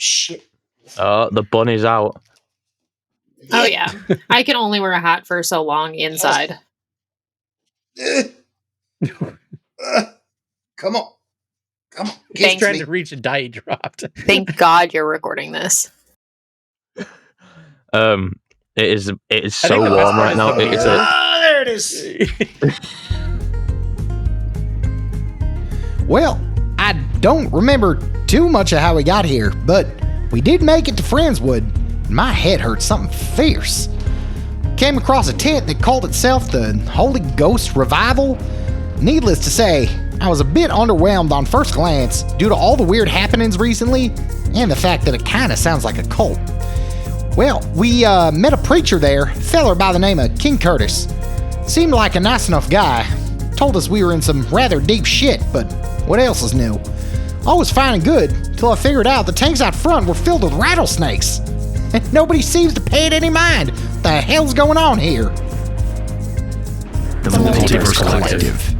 shit. The bunny's out. Oh, yeah. I can only wear a hat for so long inside. Come on. He's trying to reach a die he dropped. Thank God you're recording this. It is so warm right now. There it is. Well, I don't remember too much of how we got here, but we did make it to Friendswood. My head hurt something fierce. Came across a tent that called itself the Holy Ghost Revival. Needless to say, I was a bit underwhelmed on first glance due to all the weird happenings recently and the fact that it kind of sounds like a cult. Well, we met a preacher there, a feller by the name of King Curtis. Seemed like a nice enough guy. Told us we were in some rather deep shit, but what else is new? All was fine and good until I figured out the tanks out front were filled with rattlesnakes. And nobody seems to pay it any mind. What the hell's going on here? The Multiverse Collective.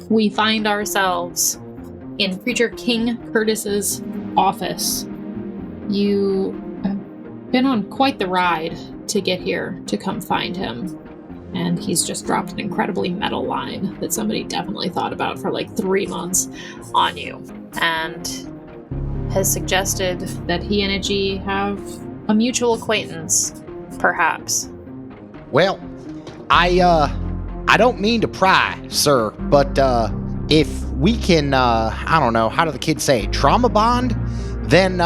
We find ourselves in Preacher King Curtis's office. You have been on quite the ride to get here to come find him. And he's just dropped an incredibly metal line that somebody definitely thought about for like 3 months on you. And has suggested that he and Itchy have a mutual acquaintance, perhaps. Well, I don't mean to pry, sir, but if we can, I don't know, how do the kids say it, trauma bond? Then,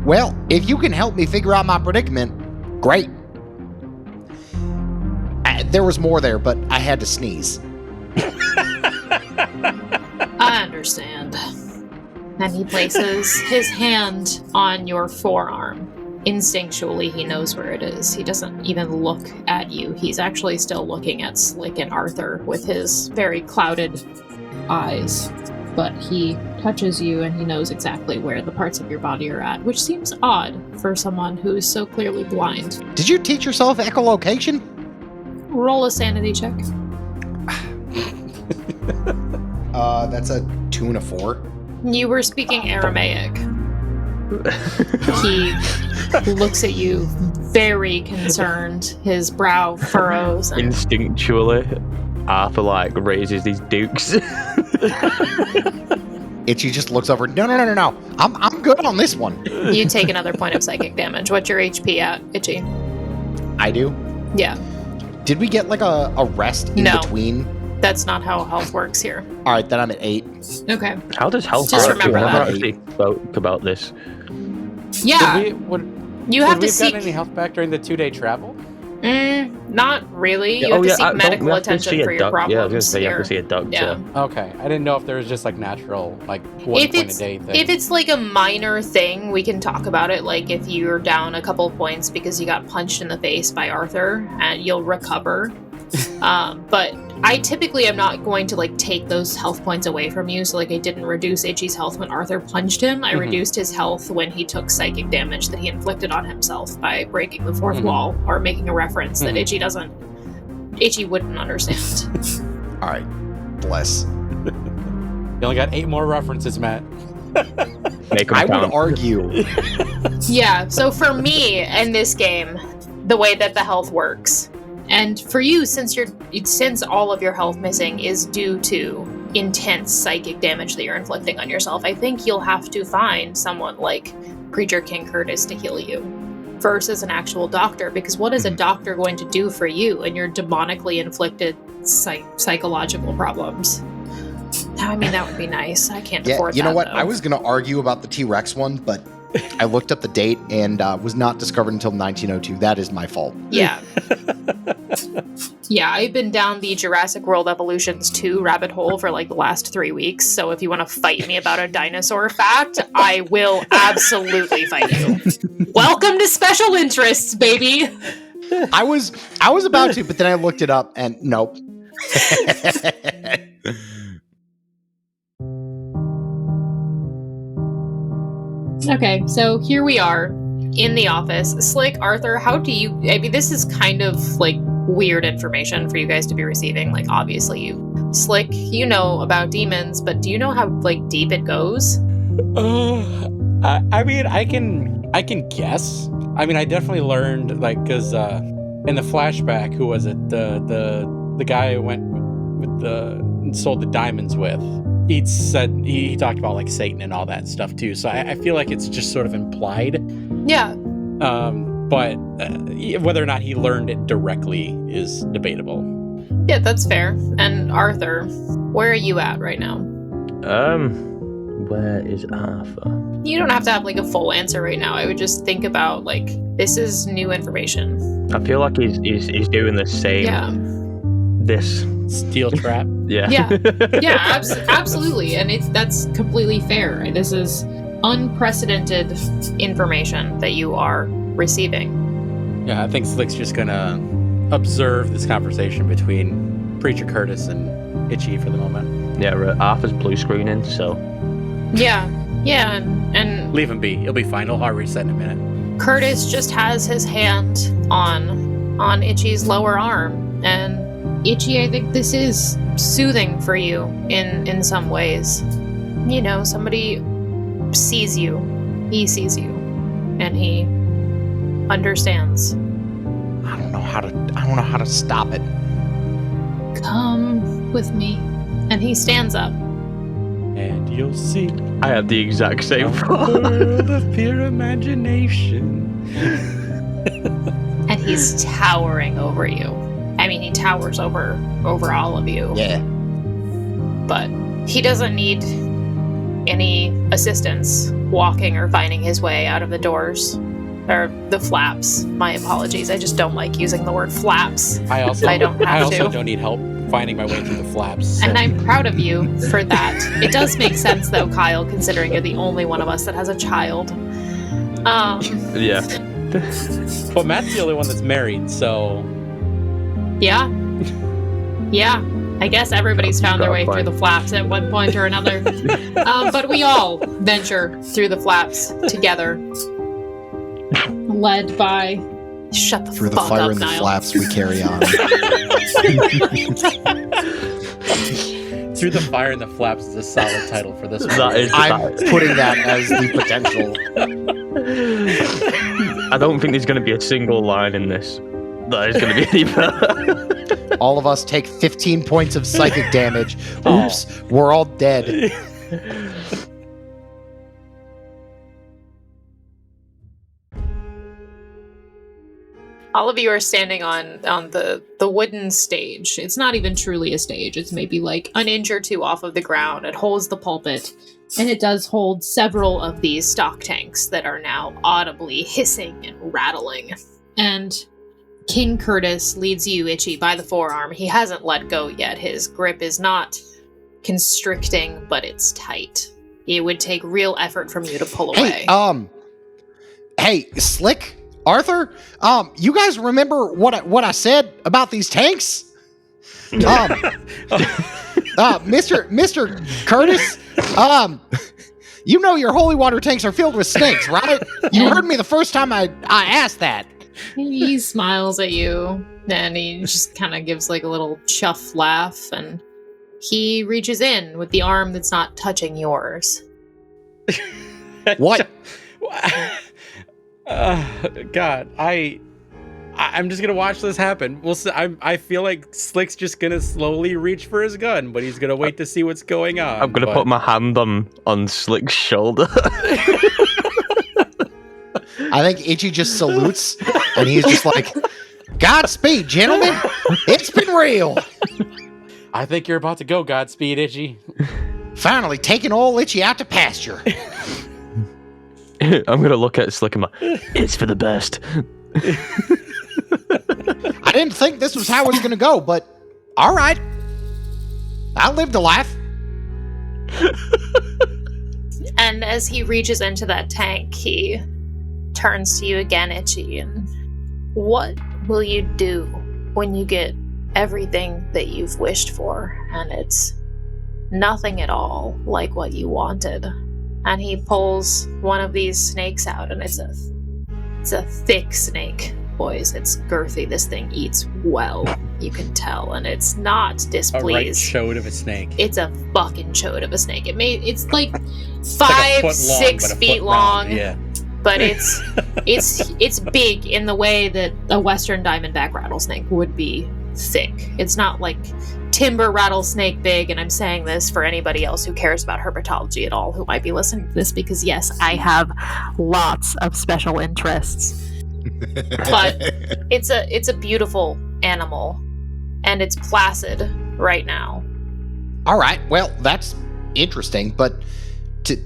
well, if you can help me figure out my predicament, great. There was more there, but I had to sneeze. I understand. And he places his hand on your forearm. Instinctually, he knows where it is. He doesn't even look at you. He's actually still looking at Slick and Arthur with his very clouded eyes. But he touches you and he knows exactly where the parts of your body are at, which seems odd for someone who is so clearly blind. Did you teach yourself echolocation? Roll a sanity check. That's a 2 and a 4. You were speaking Aramaic. He looks at you very concerned. His brow furrows. And Instinctually, Arthur raises these dukes. Itchy just looks over. No. I'm good on this one. You take another point of psychic damage. What's your HP at, Itchy? I do? Yeah. Did we get a rest in between? That's not how health works here. All right, then I'm at 8. Okay. How does health Just work? remember We that. never actually spoke about this. Yeah. You have to Would we seek. have gotten any health back during the 2-day travel? Not really. You have to seek medical attention for your problems. Yeah, I was going to say you have to here. see a doctor. Yeah. Okay, I didn't know if there was just natural, one If point it's a day thing. if it's a minor thing, we can talk about it. Like if you're down a couple points because you got punched in the face by Arthur, and you'll recover. But I typically am not going to take those health points away from you. So I didn't reduce Itchy's health when Arthur punched him. I reduced his health when he took psychic damage that he inflicted on himself by breaking the fourth wall or making a reference that Itchy wouldn't understand. All right, bless. You only got 8 more references, Matt. I would argue. Yeah, so for me in this game, the way that the health works, and for you, since all of your health missing is due to intense psychic damage that you're inflicting on yourself, I think you'll have to find someone like Preacher King Curtis to heal you versus an actual doctor, because what is a doctor going to do for you and your demonically inflicted psychological problems? I mean, that would be nice. I can't afford that. You know what? Though. I was going to argue about the T-Rex one, but I looked up the date and was not discovered until 1902. That is my fault. Yeah. Yeah, I've been down the Jurassic World Evolutions 2 rabbit hole for like the last 3 weeks, so if you want to fight me about a dinosaur fact, I will absolutely fight you. Welcome to Special Interests, baby! I was about to, but then I looked it up and nope. Okay, so here we are in the office. Slick, Arthur, how do you... I mean, this is kind of, like, weird information for you guys to be receiving. Like, obviously, Slick, you know about demons, but do you know how, like, deep it goes? I mean, I can guess. I mean, I definitely learned, like, because in the flashback, who was it? The guy I went with sold the diamonds with. He said he talked about like Satan and all that stuff too. So I feel like it's just sort of implied. Yeah. But whether or not he learned it directly is debatable. Yeah, that's fair. And Arthur, where are you at right now? Where is Arthur? You don't have to have like a full answer right now. I would just think about like, this is new information. I feel like he's doing the same. Yeah. This steel trap. Yeah. Yeah, absolutely. And that's completely fair. This is unprecedented information that you are receiving. Yeah, I think Slick's just gonna observe this conversation between Preacher Curtis and Itchy for the moment. Yeah, Arthur's blue screening, so. Yeah, and leave him be. He'll be fine. He'll hard reset in a minute. Curtis just has his hand on Itchy's lower arm, and Itchy, I think this is soothing for you in some ways. You know, somebody sees you. He sees you. And he understands. I don't know how to stop it. Come with me. And he stands up. And you'll see. I had the exact same a thought. world of pure imagination. And he's towering over you. I mean, he towers over all of you. Yeah. But he doesn't need any assistance walking or finding his way out of the doors. Or the flaps. My apologies. I just don't like using the word flaps. I also don't don't need help finding my way through the flaps. And I'm proud of you for that. It does make sense, though, Kyle, considering you're the only one of us that has a child. Yeah. But Matt's the only one that's married, so... Yeah. Yeah. I guess everybody's found their way through the flaps at one point or another. But we all venture through the flaps together. Led by... Shut the Through the fuck fire up, and the Niall. flaps we carry on. Through the Fire and the Flaps is a solid title for this one. I'm putting that as the potential. I don't think there's going to be a single line in this that is going to be any better. All of us take 15 points of psychic damage. Oops, we're all dead. All of you are standing on the wooden stage. It's not even truly a stage. It's maybe like an inch or two off of the ground. It holds the pulpit, and it does hold several of these stock tanks that are now audibly hissing and rattling. And King Curtis leads you, Itchy, by the forearm. He hasn't let go yet. His grip is not constricting, but it's tight. It would take real effort from you to pull away. Hey, Slick? Arthur, you guys remember what I said about these tanks? Mr. Curtis, you know your holy water tanks are filled with snakes, right? You heard me the first time I asked that. He smiles at you, and he just kind of gives like a little chuff laugh, and he reaches in with the arm that's not touching yours. What? God, I'm just gonna watch this happen. We'll see. I feel like Slick's just gonna slowly reach for his gun, but he's gonna wait to see what's going on. I'm gonna put my hand on Slick's shoulder. I think Itchy just salutes, and he's just like, Godspeed, gentlemen. It's been real. I think you're about to go, Godspeed, Itchy. Finally taking old Itchy out to pasture. I'm gonna look at Slick and it's for the best. I didn't think this was how it was going to go, but all right. I lived a life. And as he reaches into that tank, he turns to you again, Itchy, and what will you do when you get everything that you've wished for, and it's nothing at all like what you wanted? And he pulls one of these snakes out, and it's a thick snake. Boys, it's girthy. This thing eats well, you can tell, and it's not displeased. A right chode of a snake. It's a fucking chode of a snake. It's like It's 5, like 6 feet long. Yeah. But it's big in the way that a western diamondback rattlesnake would be thick. It's not like timber rattlesnake big, and I'm saying this for anybody else who cares about herpetology at all who might be listening to this, because yes, I have lots of special interests. But it's a beautiful animal, and it's placid right now. All right. Well, that's interesting, but to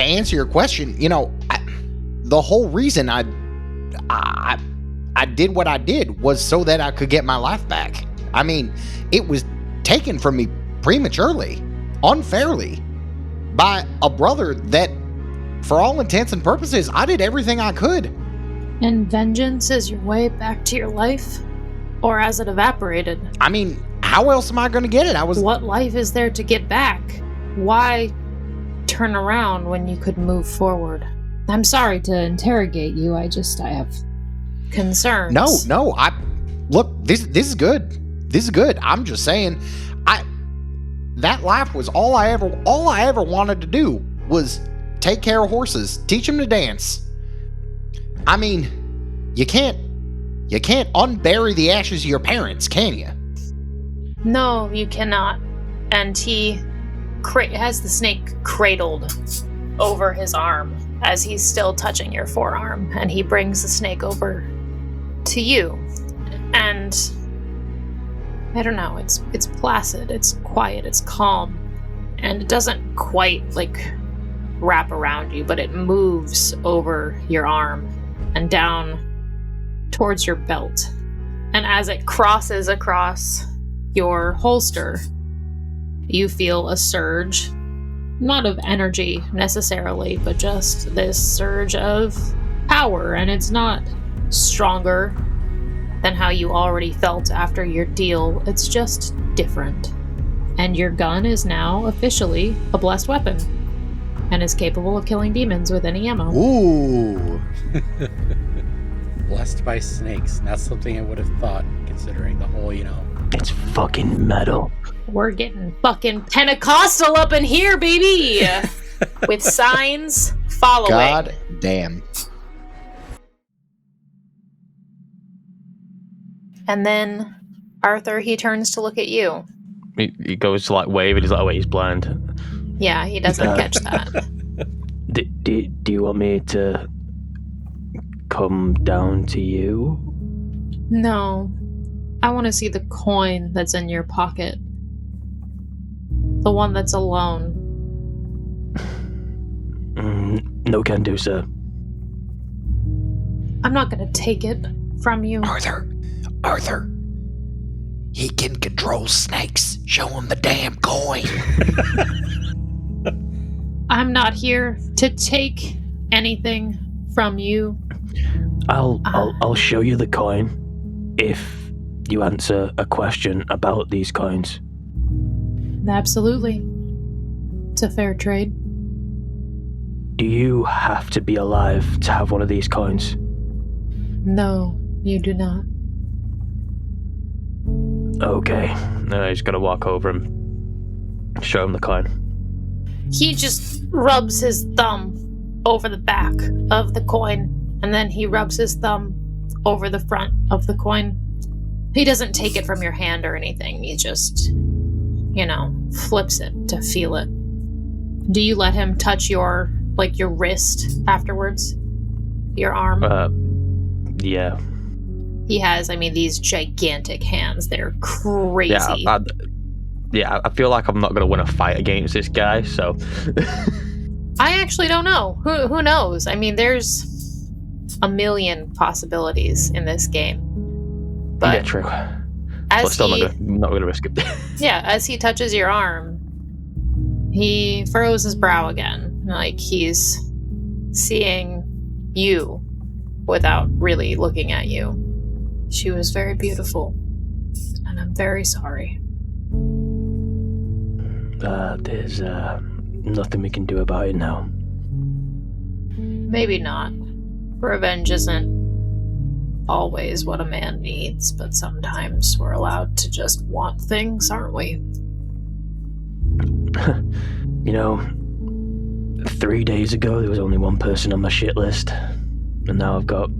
answer your question, the whole reason I did what I did was so that I could get my life back. I mean, it was taken from me prematurely, unfairly, by a brother that, for all intents and purposes, I did everything I could. And vengeance is your way back to your life? Or has it evaporated? I mean, how else am I going to get it? What life is there to get back? Why turn around when you could move forward? I'm sorry to interrogate you. I have concerns. No. Look, this is good. This is good. I'm just saying, that life was all I ever wanted to do was take care of horses, teach them to dance. I mean, you can't unbury the ashes of your parents, can you? No, you cannot. And he has the snake cradled over his arm as he's still touching your forearm, and he brings the snake over to you. And I don't know, it's placid, it's quiet, it's calm, and it doesn't quite wrap around you, but it moves over your arm and down towards your belt. And as it crosses across your holster, you feel a surge, not of energy necessarily, but just this surge of power, and it's not stronger than how you already felt after your deal. It's just different. And your gun is now officially a blessed weapon and is capable of killing demons with any ammo. Ooh. Blessed by snakes. Not something I would have thought, considering the whole, It's fucking metal. We're getting fucking Pentecostal up in here, baby! With signs following. God damn. And then, Arthur, he turns to look at you. He goes to wave, and he's like, oh wait, he's blind. Yeah, he doesn't catch that. Do you want me to come down to you? No. I want to see the coin that's in your pocket. The one that's alone. No can do, sir. I'm not going to take it from you. Arthur. He can control snakes. Show him the damn coin. I'm not here to take anything from you. I'll show you the coin if you answer a question about these coins. Absolutely. It's a fair trade. Do you have to be alive to have one of these coins? No, you do not. Okay. He's gonna walk over and show him the coin. He just rubs his thumb over the back of the coin, and then he rubs his thumb over the front of the coin. He doesn't take it from your hand or anything. He just, flips it to feel it. Do you let him touch your wrist afterwards? Your arm? Yeah. He has, these gigantic hands. They're crazy. I feel like I'm not going to win a fight against this guy, so... I actually don't know. Who knows? I mean, there's a million possibilities in this game. But yeah, true. as But still he, not gonna risk it. yeah, as he touches your arm, he furrows his brow again, like he's seeing you without really looking at you. She was very beautiful, and I'm very sorry. There's nothing we can do about it now. Maybe not. Revenge isn't always what a man needs, but sometimes we're allowed to just want things, aren't we? You know, 3 days ago there was only one person on my shit list, and now I've got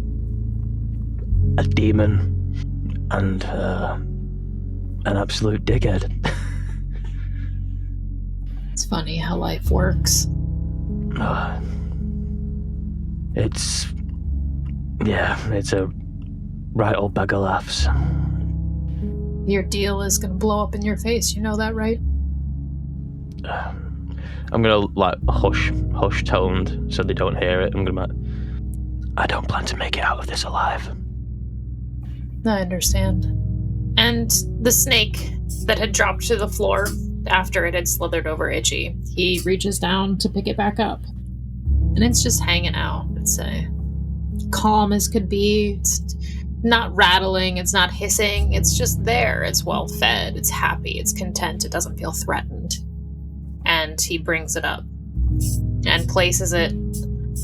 a demon and an absolute dickhead. It's funny how life works. It's a right old bag of laughs. Your deal is gonna blow up in your face, you know that, right? I'm gonna hush toned so they don't hear it. I don't plan to make it out of this alive. I understand. And the snake that had dropped to the floor after it had slithered over Itchy, he reaches down to pick it back up. And it's just hanging out. It's calm as could be. It's not rattling. It's not hissing. It's just there. It's well fed. It's happy. It's content. It doesn't feel threatened. And he brings it up and places it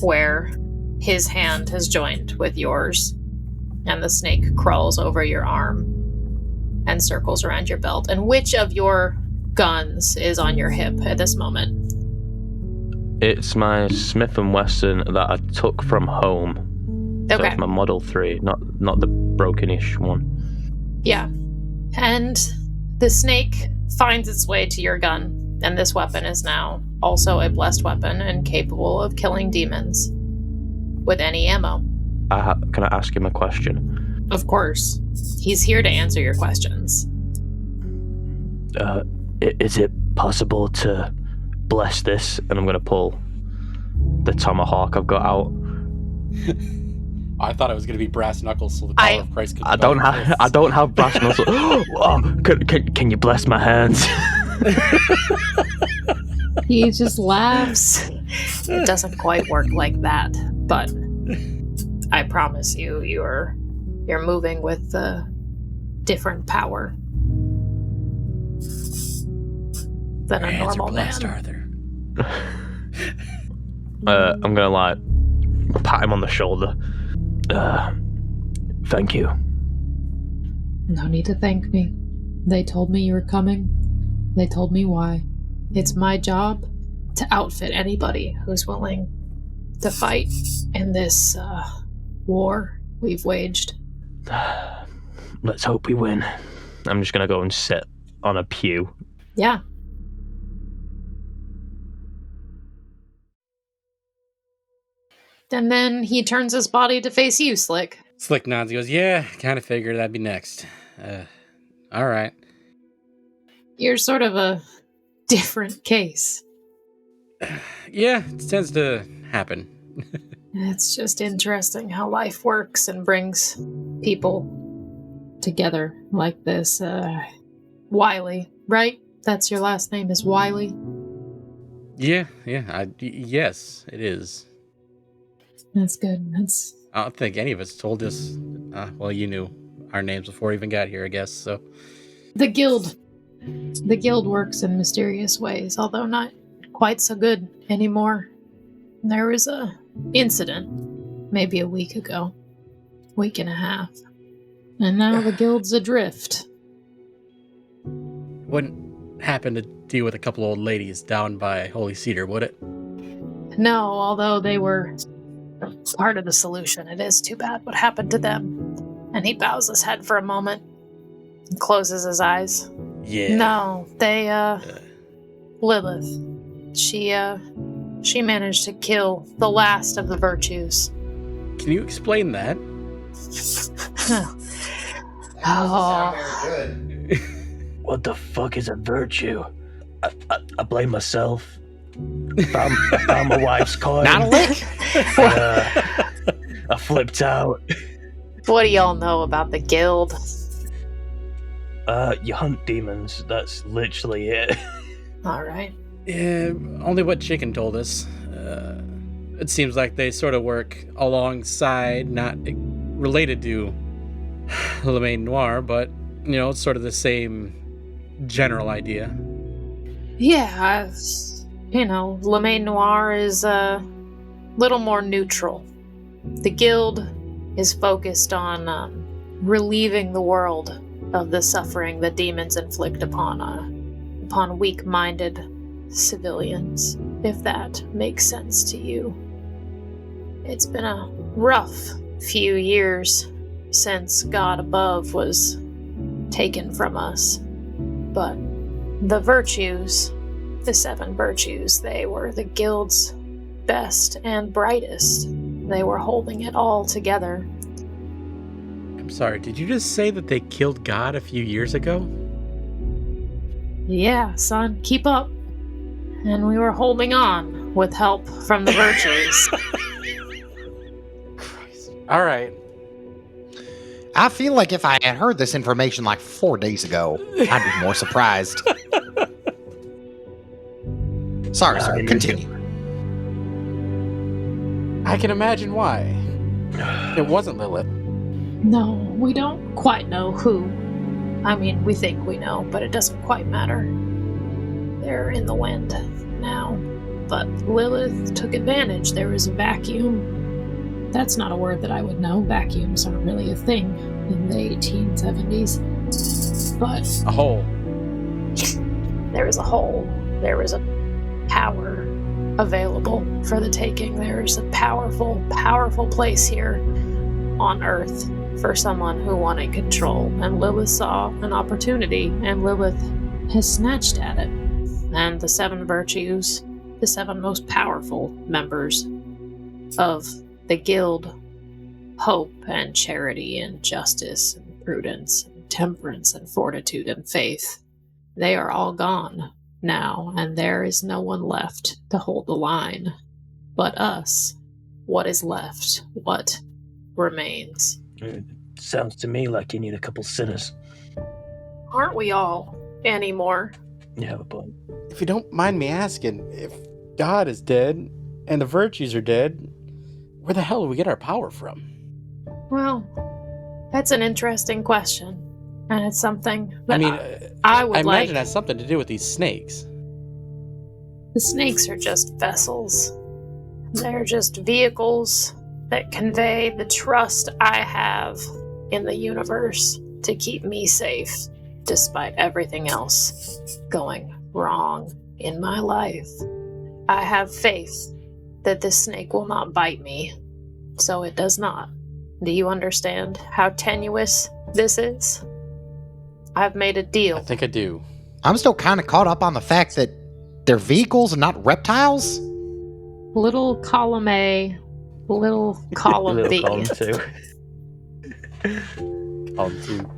where his hand has joined with yours. And the snake crawls over your arm and circles around your belt. And which of your guns is on your hip at this moment? It's my Smith & Wesson that I took from home. So Okay. it's my Model 3, not the brokenish one. Yeah. And the snake finds its way to your gun, and this weapon is now also a blessed weapon and capable of killing demons with any ammo. Can I ask him a question? Of course. He's here to answer your questions. Is it possible to bless this? And I'm going to pull the tomahawk I've got out. I thought it was going to be brass knuckles, so the power of Christ could. I don't have brass knuckles. Oh, can you bless my hands? He just laughs. It doesn't quite work like that, but I promise you, you're moving with a different power than a normal man. Arthur. I'm gonna pat him on the shoulder. Thank you. No need to thank me. They told me you were coming. They told me why. It's my job to outfit anybody who's willing to fight in this war we've waged. Let's hope we win. I'm just gonna go and sit on a pew. Yeah. And then he turns his body to face you, Slick. Slick nods. He goes, "Yeah, kind of figured that'd be next. All right." You're sort of a different case. Yeah, it tends to happen. It's just interesting how life works and brings people together like this. Wiley, right? That's your last name is Wiley? Yeah. Yes, it is. That's good. I don't think any of us told us. Well, you knew our names before we even got here, I guess. So The Guild. The Guild works in mysterious ways, although not quite so good anymore. There was a incident maybe a week ago. Week and a half. And now the Guild's adrift. wouldn't happen to deal with a couple old ladies down by Holy Cedar, would it? No, although they were part of the solution. It is too bad what happened to them. And he bows his head for a moment and closes his eyes. Yeah. No, they, Lilith. She managed to kill the last of the virtues. Can you explain that? What the fuck is a virtue? I blame myself. Found my wife's coin. Not a lick. I flipped out. What do y'all know about the guild? You hunt demons. That's literally it. All right. Yeah, only what Chicken told us. It seems like they sort of work alongside, not related to Le Main Noir, but, it's sort of the same general idea. Yeah, Le Main Noir is a little more neutral. The guild is focused on relieving the world of the suffering that demons inflict upon weak-minded civilians, if that makes sense to you. It's been a rough few years since God above was taken from us, but the virtues, the 7 virtues, they were the guild's best and brightest. They were holding it all together. I'm sorry, did you just say that they killed God a few years ago? Yeah, son, keep up. And we were holding on with help from the virtues. All right. I feel like if I had heard this information like 4 days ago, I'd be more surprised. Sorry, sir. Continue. I can imagine why. It wasn't Lilith. No, we don't quite know who. I mean, we think we know, but it doesn't quite matter. They're in the wind now. But Lilith took advantage. There was a vacuum. That's not a word that I would know. Vacuums aren't really a thing in the 1870s. But A hole. there was a hole. There was a power available for the taking. There's a powerful, powerful place here on Earth for someone who wanted control. And Lilith saw an opportunity, and Lilith has snatched at it. And the 7 virtues, the 7 most powerful members of the guild, hope and charity and justice and prudence and temperance and fortitude and faith, they are all gone now, and there is no one left to hold the line but us. What is left? What remains? It sounds to me like you need a couple sinners. Aren't we all anymore? You have a point. If you don't mind me asking, if God is dead and the virtues are dead, where the hell do we get our power from? Well, that's an interesting question, and it's something that I mean, I would I like. imagine it has something to do with these snakes. The snakes are just vessels. They're just vehicles that convey the trust I have in the universe to keep me safe, despite everything else going wrong in my life. I have faith that this snake will not bite me, so it does not. Do you understand how tenuous this is? I've made a deal. I think I do. I'm still kind of caught up on the fact that they're vehicles and not reptiles. Little column A, little column Little B. column 2. Column 2.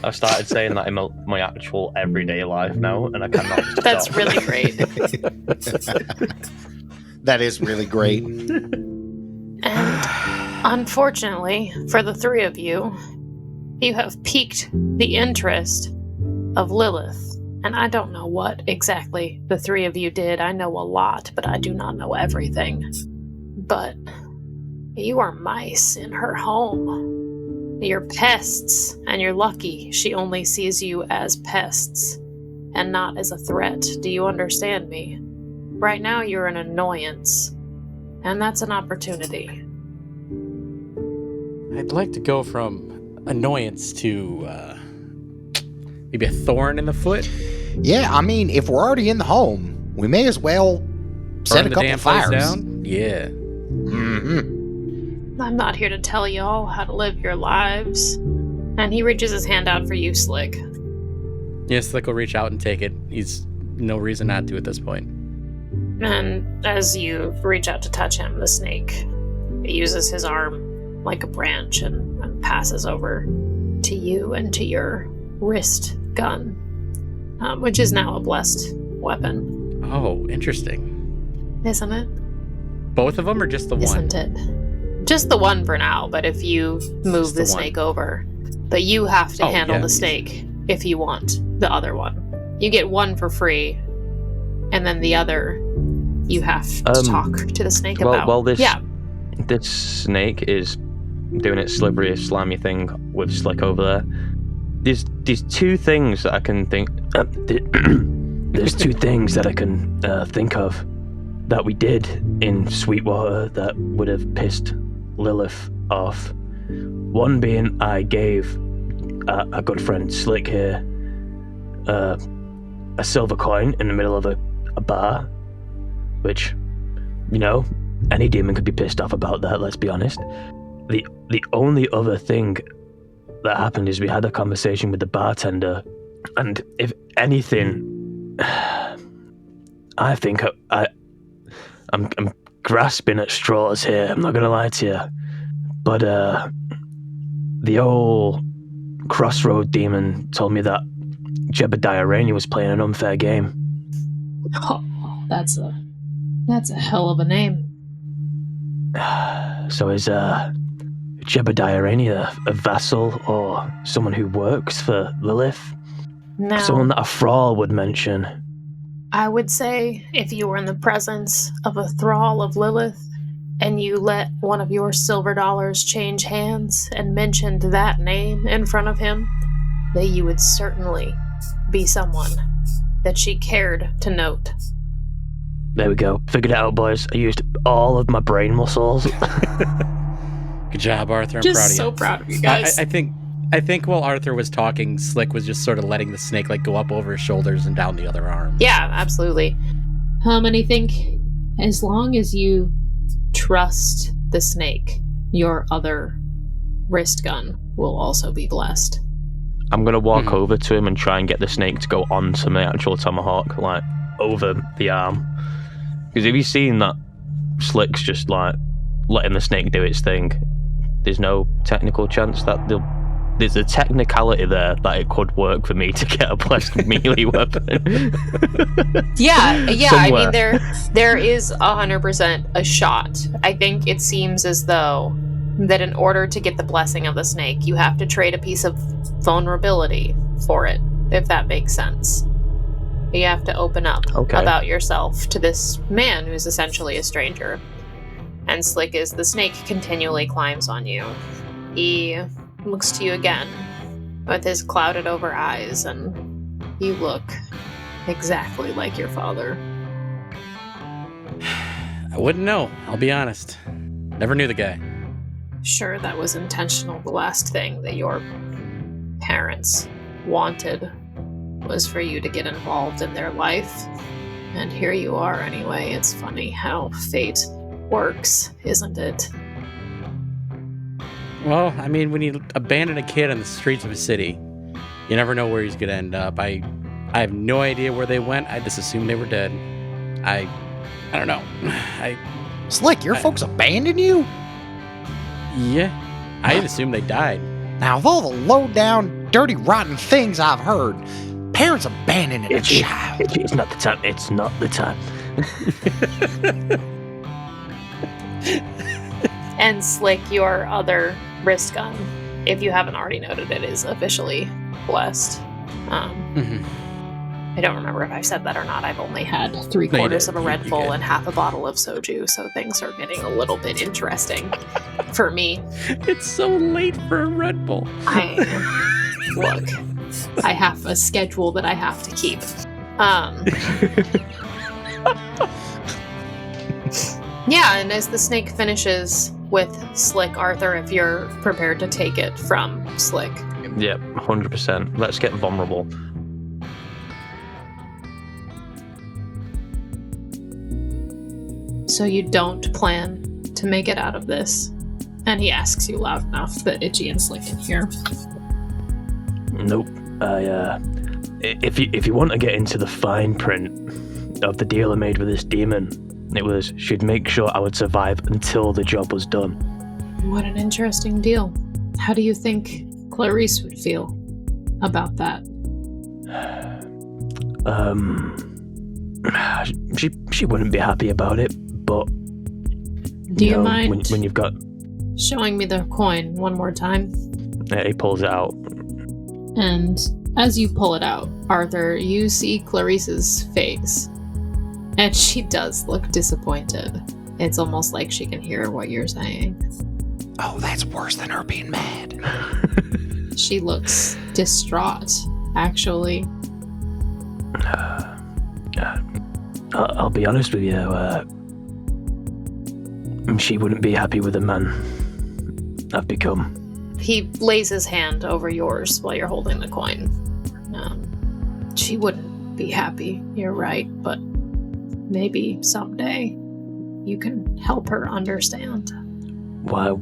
I've started saying that in my actual everyday life now, and I cannot stop. That's really great. That is really great. And unfortunately, for the 3 of you, you have piqued the interest of Lilith. And I don't know what exactly the 3 of you did. I know a lot, but I do not know everything. But you are mice in her home. You're pests, and you're lucky she only sees you as pests and not as a threat. Do you understand me? Right now, you're an annoyance, and that's an opportunity. I'd like to go from annoyance to maybe a thorn in the foot. Yeah, I mean, if we're already in the home, we may as well set Burn a the couple damn place fires. down. Yeah. Mm-hmm. I'm not here to tell y'all how to live your lives. And he reaches his hand out for you, Slick. Yeah, Slick will reach out and take it. He's no reason not to at this point. And as you reach out to touch him, the snake uses his arm like a branch and passes over to you and to your wrist gun, which is now a blessed weapon. Oh, interesting. Isn't it? Both of them or just the one? Isn't it? Just the one for now, but if you move Just the the snake over. But you have to handle yeah. the snake if you want the other one. You get one for free, and then the other you have to talk to the snake about. Well, this snake is doing its slippery, slimy thing with Slick over there. There's two things that I can think. There's two things that I can think of that we did in Sweetwater that would have pissed Lilith off. One being, I gave a good friend Slick here a silver coin in the middle of a bar, which, you know, any demon could be pissed off about that, let's be honest. The only other thing that happened is we had a conversation with the bartender, and if anything, I think I'm grasping at straws here, I'm not gonna lie to you, but the old crossroad demon told me that Jebediah Rainey was playing an unfair game. Oh, that's a hell of a name. So is Jebediah Rainey a vassal or someone who works for Lilith? No. Someone that a thrall would mention. I would say if you were in the presence of a thrall of Lilith and you let one of your silver dollars change hands and mentioned that name in front of him, that you would certainly be someone that she cared to note. There we go. Figured it out, boys. I used all of my brain muscles. Good job, Arthur. I'm Just proud of you. so proud of you guys. I think while Arthur was talking, Slick was just sort of letting the snake go up over his shoulders and down the other arm. Yeah, absolutely. And I think as long as you trust the snake, your other wrist gun will also be blessed. I'm going to walk over to him and try and get the snake to go onto my actual tomahawk, like, over the arm. Because if you've seen that Slick's just, like, letting the snake do its thing, there's no technical chance that there's a technicality there that it could work for me to get a blessed melee weapon. Yeah. Somewhere. I mean, there is 100% a shot. I think it seems as though that in order to get the blessing of the snake, you have to trade a piece of vulnerability for it, if that makes sense. You have to open up about yourself to this man who's essentially a stranger. And Slick, as the snake continually climbs on you, he looks to you again with his clouded over eyes, and you look exactly like your father. I wouldn't know, I'll be honest. Never knew the guy. Sure, that was intentional. The last thing that your parents wanted was for you to get involved in their life. And here you are anyway. It's funny how fate works, isn't it? Well, I mean, when you abandon a kid on the streets of a city, you never know where he's going to end up. I have no idea where they went. I just assumed they were dead. I don't know. Slick, your folks abandoned you? Yeah, I had assumed they died. Now, of all the low-down, dirty, rotten things I've heard, parents abandoning a child. It's not the time. It's not the time. And Slick, your other wrist gun, if you haven't already noted, it is officially blessed. I don't remember if I've said that or not. I've only had 3/4 of a Red Bull and half a bottle of soju, so things are getting a little bit interesting for me. It's so late for a Red Bull. Look, I have a schedule that I have to keep. Yeah, and as the snake finishes with Slick, Arthur, if you're prepared to take it from Slick. Yep, 100%. Let's get vulnerable. So you don't plan to make it out of this? And he asks you loud enough that Itchy and Slick can hear. Nope. If you want to get into the fine print of the deal I made with this demon, it was she'd make sure I would survive until the job was done. What an interesting deal. How do you think Clarice would feel about that? She wouldn't be happy about it, but Do you mind when you've got... showing me the coin one more time? He pulls it out. And as you pull it out, Arthur, you see Clarice's face. And she does look disappointed. It's almost like she can hear what you're saying. Oh, that's worse than her being mad. She looks distraught, actually. I'll be honest with you, she wouldn't be happy with the man I've become. He lays his hand over yours while you're holding the coin. She wouldn't be happy, you're right, but maybe someday you can help her understand. Why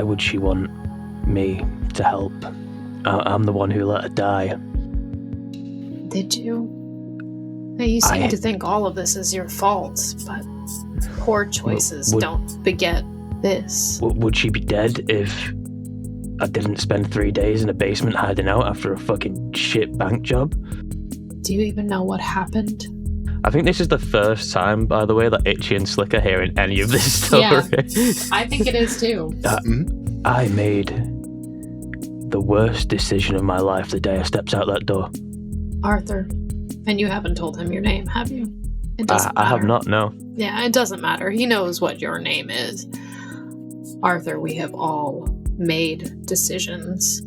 would she want me to help? I'm the one who let her die. Did you? You seem to think all of this is your fault, but poor choices don't beget this. Would she be dead if I didn't spend 3 days in a basement hiding out after a fucking shit bank job? Do you even know what happened? I think this is the first time, by the way, that Itchy and Slick are hearing any of this story. Yeah, I think it is too. I made the worst decision of my life the day I stepped out that door. Arthur, and you haven't told him your name, have you? It doesn't matter. I have not, no. Yeah, it doesn't matter. He knows what your name is. Arthur, we have all made decisions.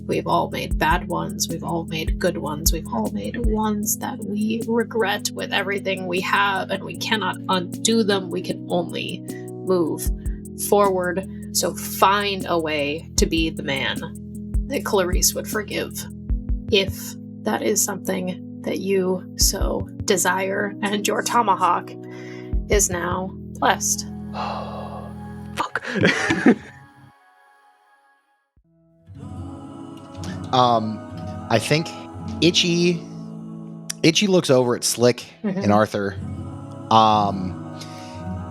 We've all made bad ones. We've all made good ones. We've all made ones that we regret with everything we have, and we cannot undo them. We can only move forward. So find a way to be the man that Clarice would forgive, if that is something that you so desire, and your tomahawk is now blessed. Fuck. I think Itchy looks over at Slick and Arthur.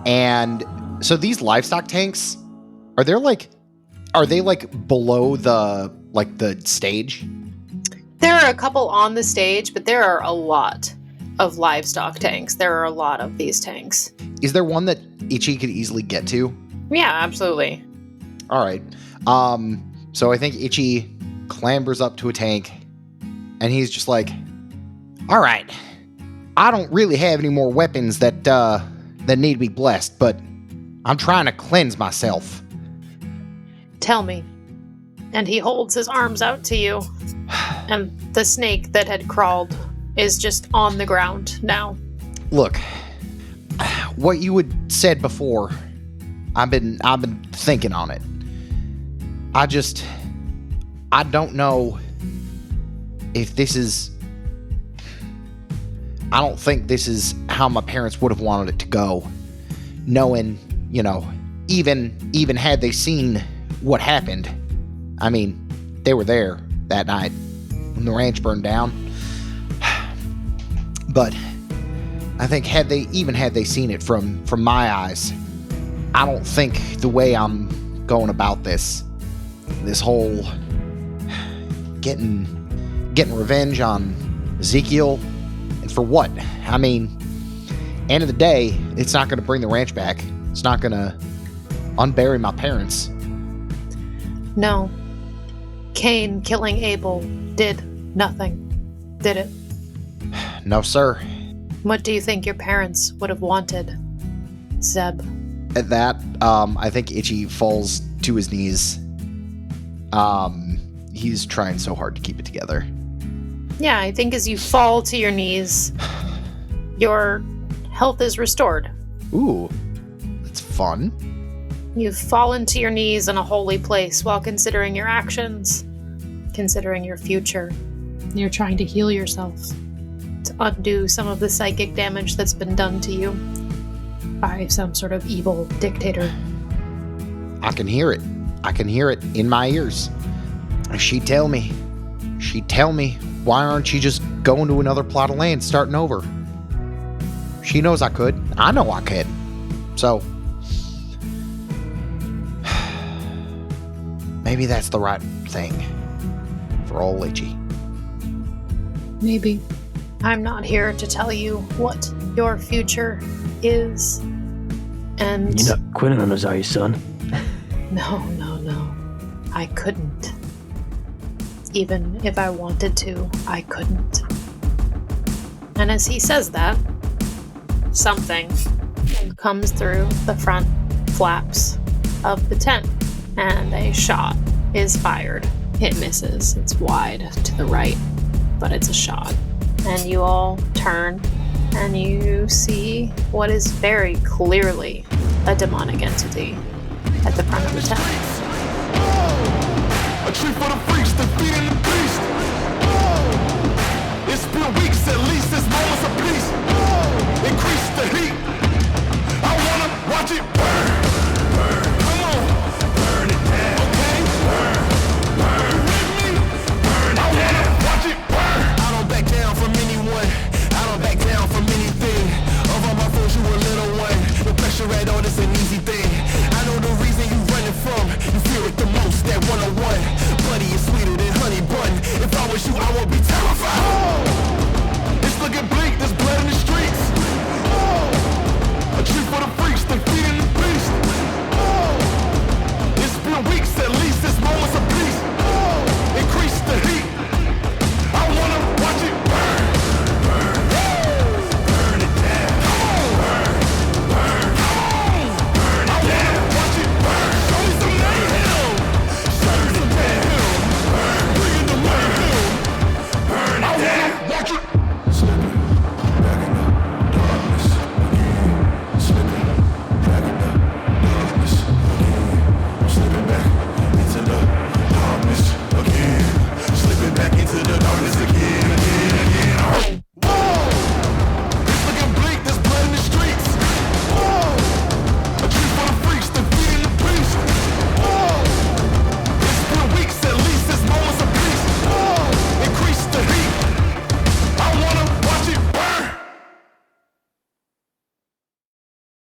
And so these livestock tanks, are they like below the stage? There are a couple on the stage, but there are a lot of livestock tanks. There are a lot of these tanks. Is there one that Itchy could easily get to? Yeah, absolutely. All right. So I think Itchy clambers up to a tank, and he's just like, all right, I don't really have any more weapons that need to be blessed, but I'm trying to cleanse myself. Tell me. And he holds his arms out to you, and the snake that had crawled is just on the ground now. Look, what you had said before, I've been thinking on it. I don't know if this is... I don't think this is how my parents would have wanted it to go. Knowing, even had they seen what happened. I mean, they were there that night when the ranch burned down. But I think had they seen it from my eyes, I don't think the way I'm going about this whole getting revenge on Ezekiel, and for what? I mean, end of the day, it's not going to bring the ranch back. It's not going to unbury my parents. No. Cain killing Abel did nothing, did it? No, sir. What do you think your parents would have wanted, Zeb? At that, I think Itchy falls to his knees. He's trying so hard to keep it together. Yeah, I think as you fall to your knees, your health is restored. Ooh, that's fun. You've fallen to your knees in a holy place while considering your actions, considering your future. You're trying to heal yourself, to undo some of the psychic damage that's been done to you by some sort of evil dictator. I can hear it. I can hear it in my ears. She'd tell me, why aren't you just going to another plot of land, starting over? She knows I could. I know I could. So, maybe that's the right thing for old Itchy. Maybe. I'm not here to tell you what your future is. And You're not quitting on us, are you, son? no. I couldn't. Even if I wanted to, I couldn't. And as he says that, something comes through the front flaps of the tent, and a shot is fired. It misses. It's wide to the right, but it's a shot. And you all turn, and you see what is very clearly a demonic entity at the front of the tent. A treat for the freaks, defeating the beast. It's been weeks at least.